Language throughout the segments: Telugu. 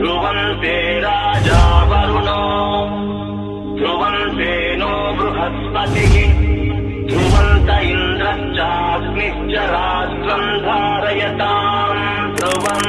ध्रुवन्ते राजा वरुणो ध्रुवन्तेनो बृहस्पतिः ध्रुवन्त इन्द्रश्चाग्निश्च राष्ट्रम् धारयताम् ध्रुवम्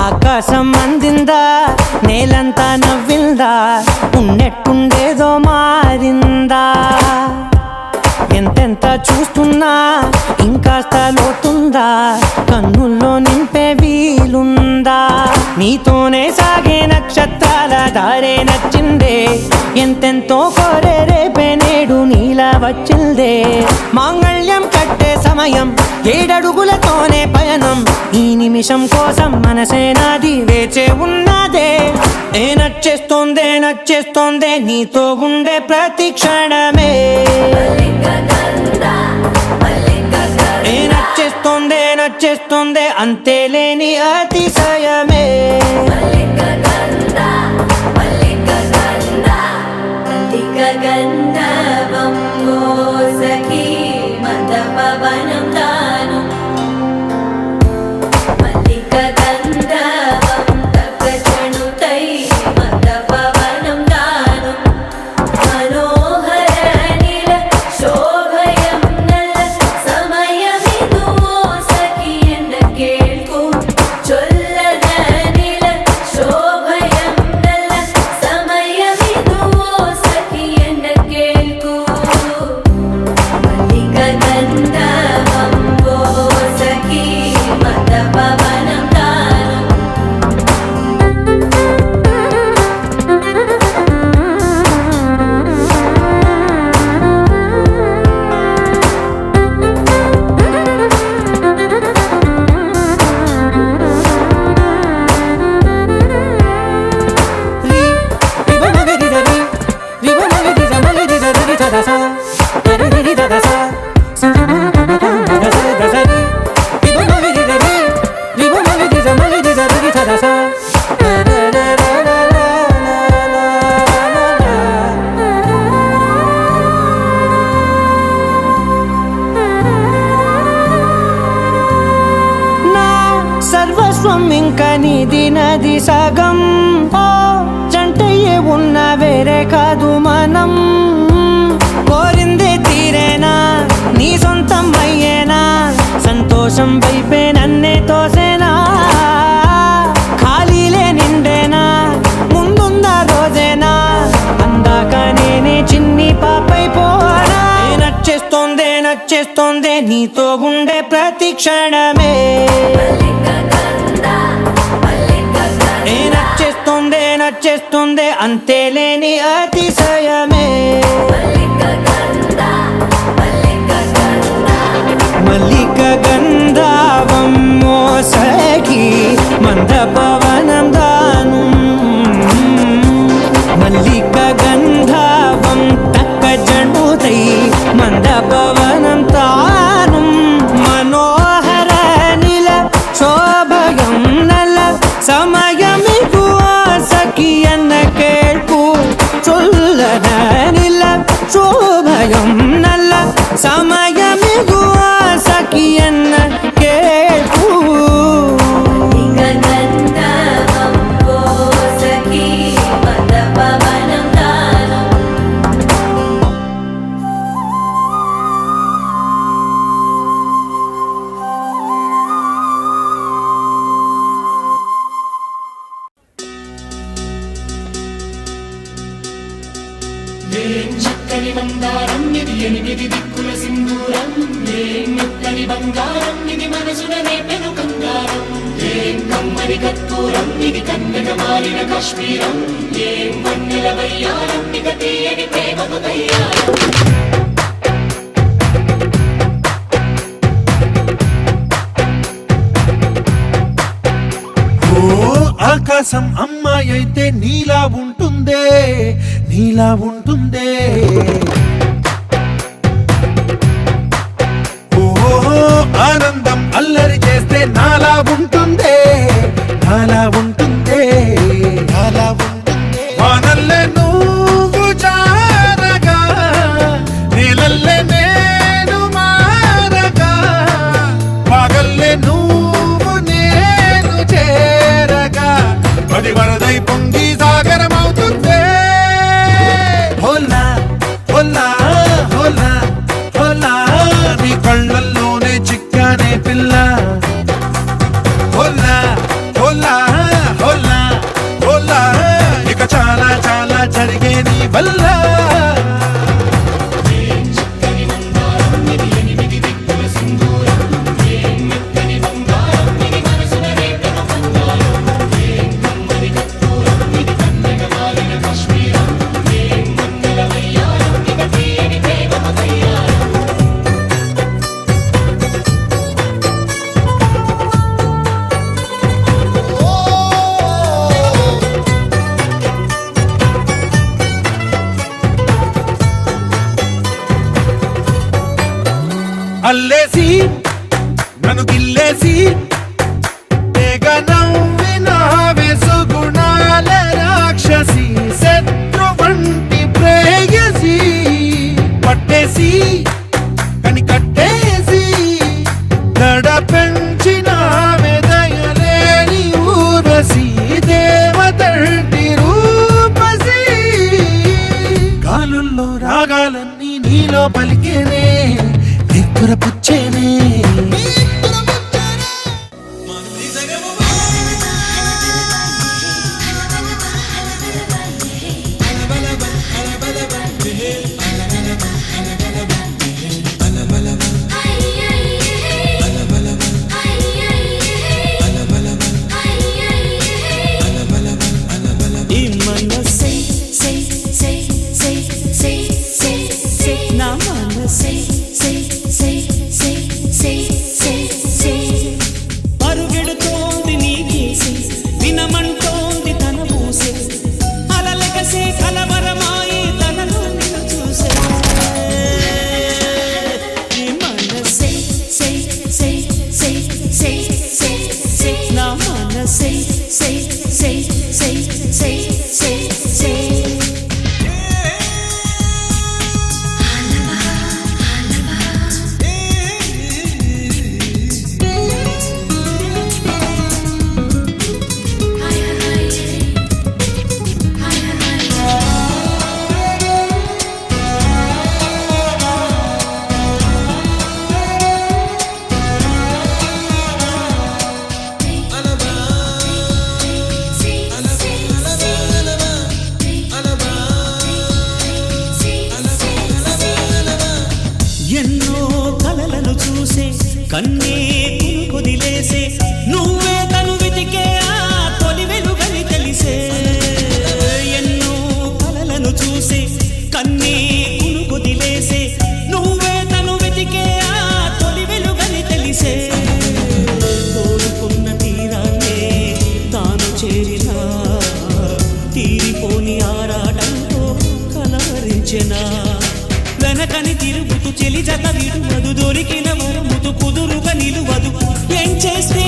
ఆకాశం అందిందా నేలంతా నవ్విందా ఉన్నట్టుండేదో మారిందా ఎంతెంత చూస్తున్నా ఇంకాస్త లోతుందా కన్నుల్లో నింపే వీలుందా నీతోనే సాగే నక్షత్రాల దారే నచ్చిందే ఎంతెంతో కోరే రేపే నేడు నీలా వచ్చిందే మాంగళ్యం కట్టే సమయం 7 అడుగులతోనే పయనం ఈ నిమిషం కోసం మనసే నాది వేచే ఉన్నదే నచ్చేస్తోందే నీతో ఉండే ప్రతి క్షణమే నచ్చేస్తోందే అంతేలేని అతిశయమే సర్వస్వం ఇంకా నీది నది సగం జంటయ్యే ఉన్న వేరే కాదు మనం కోరిందే తీరేనా నీ సొంతం అయ్యేనా సంతోషం వైపే నన్నే తోసేనా ఖాళీలే నిండేనా ముందుందా రోజేనా అందాక నేనే చిన్ని పాపైపోనా నచ్చేస్తోందే నీతో ఉండే ప్రతి క్షణమే నచ్చేస్తోందే అంతేలేని అతిశయమే మల్లిక గంధావం మోసగి మందపవనం దాను మల్లిక గంధావం తక్క జండుతై మందపవనం తాను మనోహర నిల శోభయం నల సమయమిగు సఖియన్న కేൾపు చొల్లన నిల శోభయం నల్ల సమయమిగు సఖియన్న కేൾపు చక్కని మందారం ఇది 8 దిక్కుల సింధూరం మెత్తని బంగారం ఇది మనసున నేపెను కంగారం ఏం కమ్మని కర్పూరం ఇది కన్నెగ మారిన కాశ్మీరం ఏం వన్నెల వయ్యారం ఇక తీయని ప్రేమకు తయ్యారం ఆకాశం అమ్మాయి అయితే నీలా ఉంటుందే నీలా ఉంటుందే ఓ ఆనందం అల్లరి చేస్తే నాలా ఉంటుందే నాలా ఉంటుందే నాలా ఉంటుందే వానల్లే నువ్వు జారగా నీలల్లే నేను మారగా పగల్లే నువ్వు నేను చేరగా అది వరదై పొంగి సాగరమవుతుందే హోలా హోలా హోలా హోలా నీ కళ్ళల్లోనే చిక్కానే పిల్ల హోలా హోలా హోలా హోలా ఇక చాలా చాలా జరిగే నీ వల్ల అల్లేసి నన్ను గిల్లేసి తెగ నవ్విన వెసుగుణాల రాక్షసి శత్రు వంటి ప్రేయసి పట్టేసి కని కట్టేసి దడ పెంచిన దయలేని ఊరసి దేవతంటి రూపసి గాలుల్లో రాగాలన్నీ నీలో పలికేనే పుచ్చేనే కన్నే కొదిలేసే నువ్వే తను వెతికే ఆ తొలి వెలుగని తెలిసే ఎన్నో కలలను చూసే కన్నే కొదిలేసే నువ్వే తను వెతికే ఆ తొలి వెలుగని తెలిసే కోరుకున్న తీరాన్నే తాను చేరినా తీరిపోని ఆరాటంతో కలవరించెనా వెనకని తిరుగుతూ చెలి జత విడువదు దొరికిన మరముతు కుదురుగా నిలువదు ఏం చేస్తే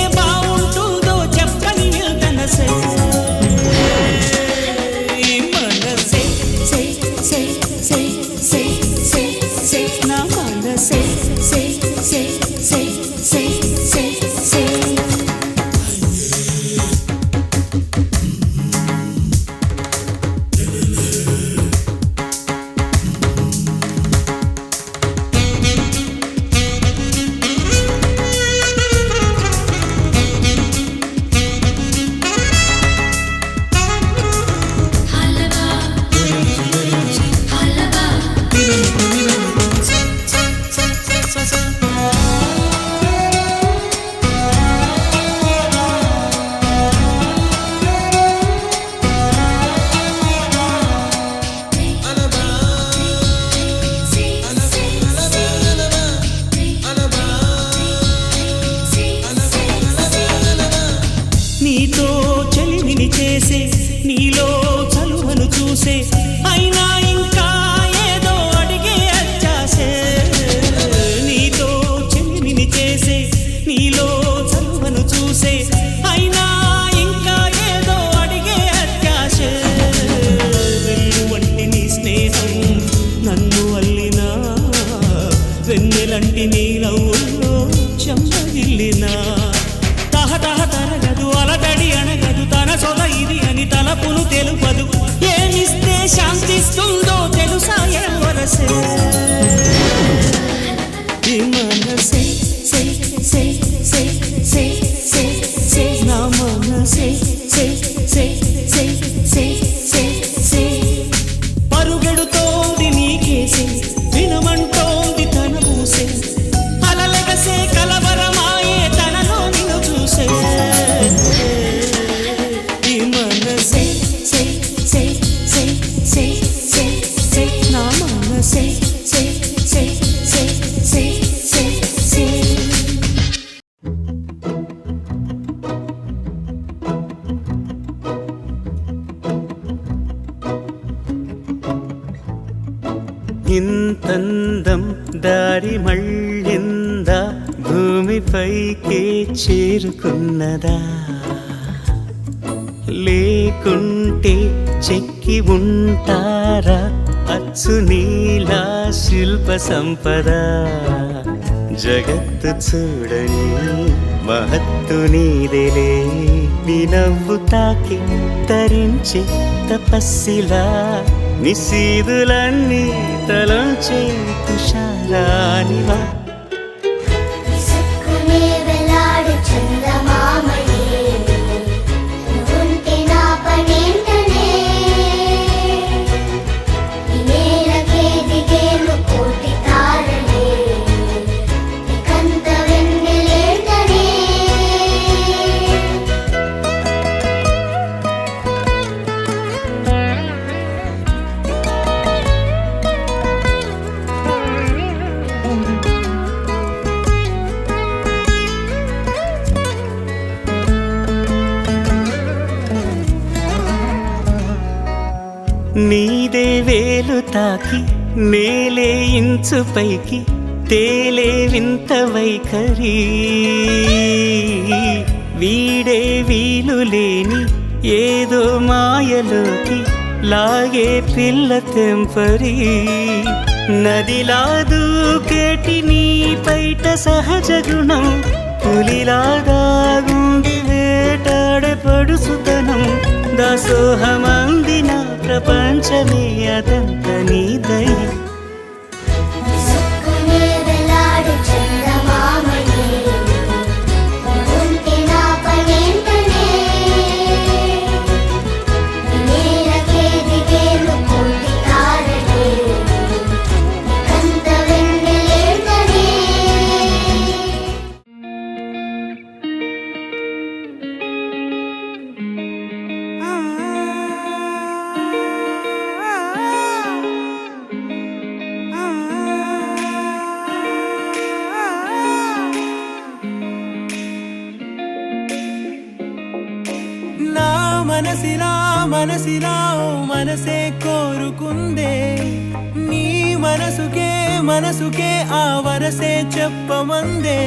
నీలో చలువను చూసే అయినా ఇంకా ఏదో అడిగే అత్యాశ వెన్నువంటి నీ స్నేహం నన్ను అల్లినా వెన్నెలంటి నీ నవ్వుల్లో చెంపగిల్లినా తహతహ తరగదు అలగడి అనగదు తన సొద ఇది అని తలపును తెలుపదు ఏమిస్తే శాంతిస్తుందో తెలుసా ఏ వరసే ఈ మనసే సే సే సే సే సే సే నా మనసే సే సే సే సే సే సే పరుగెడుతోంది నీకేసే వినమంటోంది తన పూసే అలలగసే కలవరమాయే తనలో నిన్ను చూసే ఈ మనసే సే సే సే సే సే సే నా మనసే సే సే సే సే సే సే ఇంతందం దారి మళ్ళిందా భూమిపైకే చేరుకున్నదా లేకుంటే చెక్కి ఉంటారా అచ్చు నీలా శిల్ప సంపద జగత్తు చూడని మహత్తు నీదేలే నీ నవ్వు తాకి తరించి తపస్సిలా నిశీదులన్నీ తలంచే తుషారానివా విసుక్కునే వెలాడు చందమామయే నువ్వుంటే నా పనేంటనే ఈ నేలకే దిగేను కోటి తారలే నీకంత వెన్నెలేంటనే నీదే వేలు తాకి నేలే ఇంచు పైకి తేలే వింత వైఖరి వీడే వీలు లేని ఏదో మాయలోకి లాగే పిల్ల తెంపరి నదిలా దూకేటి నీ పైట సహజ గుణం పులిలాగా గుండి వేటాడే పడుసుతనం దాసోహమందిన ప్రపంచమే అదంత నీ దయ విసుక్కునే వెలాడు చందమామయే నువ్వుంటే నా పనేంటనే ఈ నేలకే దిగేను కోటి తారలే నీకంత వెన్నెలేంటనే నా మనసిలా ఓ మనసే కోరుకుందే నీ మనసుకే ఆ వరసే చెప్పమందే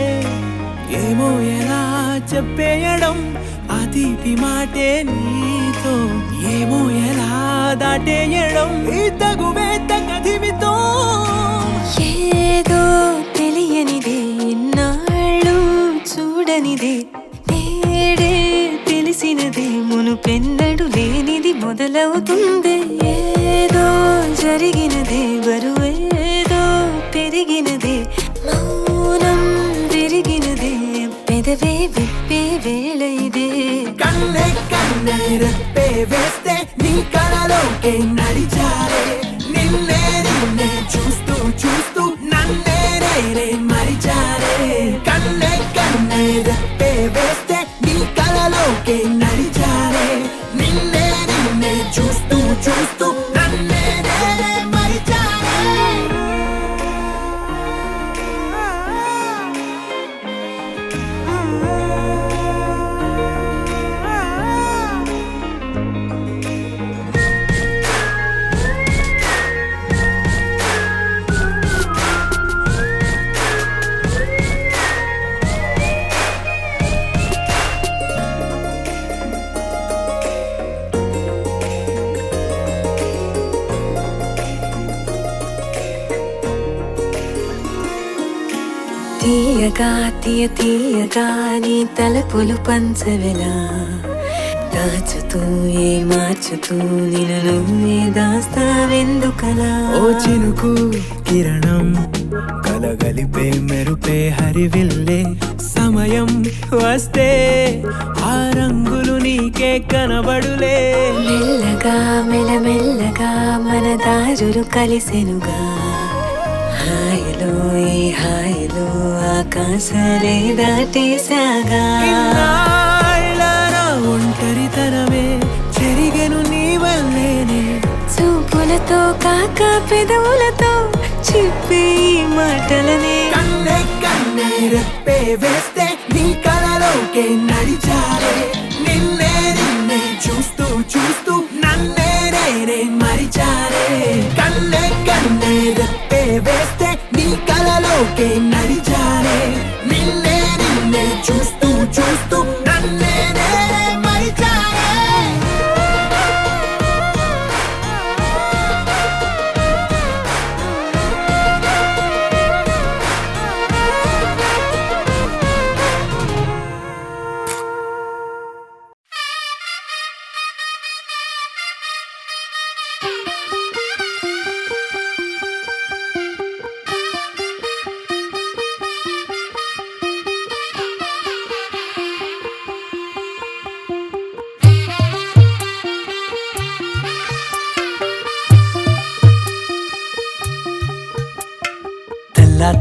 ఏమో ఎలా చెప్పేయడం ఆ తీపి మాటే నీతో ఏమో ఎలా దాటేయడం ఈ తగువే తగదివితో ఏదో తెలియనిదే నాళ్ళు చూడనిదే నేడే తెలిసినదే మునుపెన్నడు లేనిది మొదలవుతుంది ఏదో జరిగినదే బరువేదో పెరిగినదే మౌనం విరిగినదే పెదవే విప్పే వేళ ఇదే కన్నే రెప్పే వేస్తే నీ కళలోకే నడిచారే నిన్నే చూస్తూ నన్నే నేనే మరిచారే కన్నే రెప్పే వేస్తే నీ కళలోకే నడిచారే నిన్నే చూస్తూ నన్నే నేనే మరిచారే మెల్లగా తీయగా నీ తలపులు పంచవెలా దాచుతూ మార్చుతూ నిన్ను నువ్వే దాస్తావెందుకలా ఓ చినుకు కిరణం కలగలిపే మెరుపే హరివిల్లే సమయం వస్తే ఆ రంగులు నీకే కనబడులే మెల్లగా మెల్లమెల్లగా మన దారులు కలిసెనుగా హాయిలో ఈ హాయిలో ఆకాశాలే దాటేసాగా ఇన్నాళ్ళ నా ఒంటరితనమే చెరిగెను నీ వల్లేనే చూపులతో కాక పెదవులతో చెప్పే ఈ మాటలనే కన్నే కన్నే రెప్పే వేస్తే నీ కలలోకే నడిచారే నిన్నే నిన్నే చూస్తూ చూస్తూ నన్నే నేనే మరిచారే కన్నే కన్నే రెప్పే వేస్తే నీ కలలోకే నడిచారే నిన్నే నిన్నే చూస్తూ చూస్తూ నన్నే నేనే మరిచారే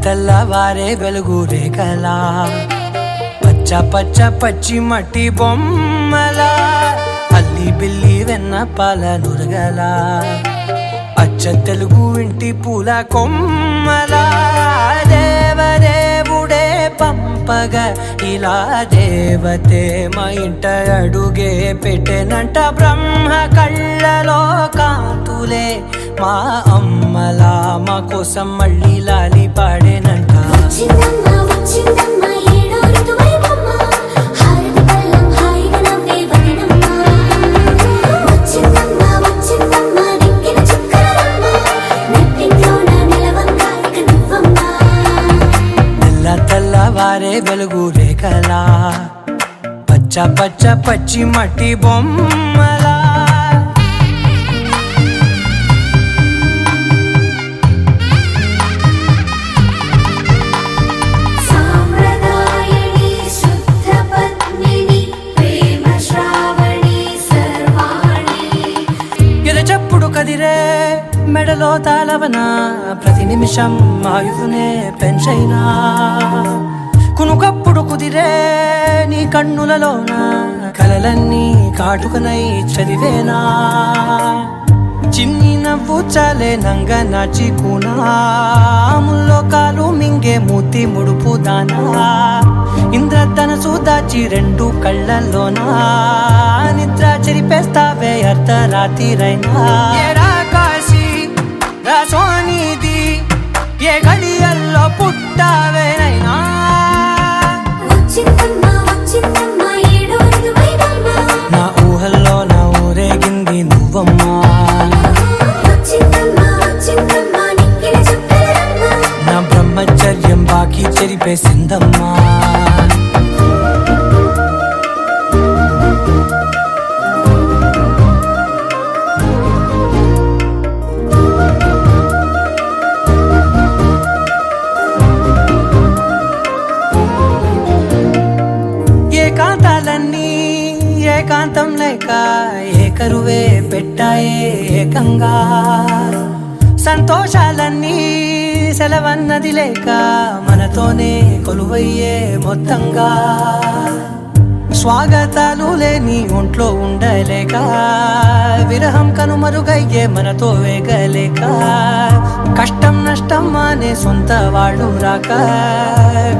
తెల్లవారే వెలుగు రేఖలా పచ్చ పచ్చ పచ్చి మట్టి బొమ్మలా అల్లి బిల్లి వెన్న పాల నురగలా అచ్చ తెలుగు ఇంటి పూల కొమ్మలా దేవదేవుడే పంపగా ఇలా దేవతే మా ఇంట అడుగే పెట్టెనంట బ్రహ్మ కళ్ళలో కాంతులే మా అమ్మలా మా కోసం మళ్ళీ లాలి పాడేనంట వచ్చిందమ్మా వచ్చిందమ్మా ఏడో ఋతువైవమ్మ హారతి పళ్ళం హాయిగా నవ్వే వదనమ్మ వచ్చిందమ్మా వచ్చిందమ్మా దిక్కిన చుక్కలమ్మ నెట్టింట్లోన నిలవంగా ఇక నువ్వమ్మా తెల్లవారే వెలుగు రేఖలా పచ్చ పచ్చ పచ్చి మట్టి బొమ్మలా సాంప్రదాయని శుద్ధ పద్మిని ప్రేమ శ్రావణి సర్వాణి ఎరచప్పుడు కదిరే మెడలో తాళవన ప్రతి నిమిషం ఆయువునే పెంచైనా కునుకప్పుడు కుదిరే నీ కన్నులలోన కలలన్నీ కాటుకనై చదివేనా చిన్ని నవ్వు చాలే నంగ నాచి కూనాముల్లో కాలు మింగే మూతి ముడుపు దానా ఇంద్రధనసు దాచి రెండు కళ్ళల్లోనా నిద్ర చెరిపేస్తావే అర్ధరాత్రిరైనా ఏరా కాశీ రా సోనిది ఏ గడియల్లో పుట్టావేనైనా వచ్చిందమ్మా వచ్చిందమ్మా ఏడో ఋతువైవమ్మ నా ఊహల్లో నా ఊరేగింది నువ్వమ్మా వచ్చిందమ్మా వచ్చిందమ్మా నిక్కిన చుక్కలమ్మ నా బ్రహ్మచర్యం బాకీ చెరిపేసిందమ్మా ఏకాంతాలన్నీ ఏకాంతం లేక ఏకరువే పెట్టాయే ఏకంగా సంతోషాలన్నీ సెలవన్నది లేక మనతోనే కొలువయ్యే మొత్తంగా స్వాగతాలు లేని ఒంట్లో ఉండలేక విరహం కనుమరుగయ్యే మనతో వేగలేక కష్టం నష్టం అనే సొంత వాళ్ళు రాక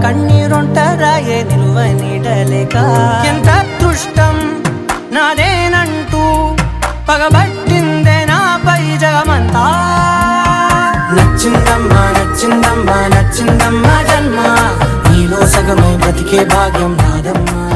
కన్నీరొంటరాయే నిలువ నీడలేక ఎంత అదృష్టం నాదేనంటూ పగబట్టిందే నాపై జగమంతా నచ్చిందమ్మా నచ్చిందమ్మా నచ్చిందమ్మా జన్మ నీలో సగమై బతికే భాగ్యం నాదమ్మా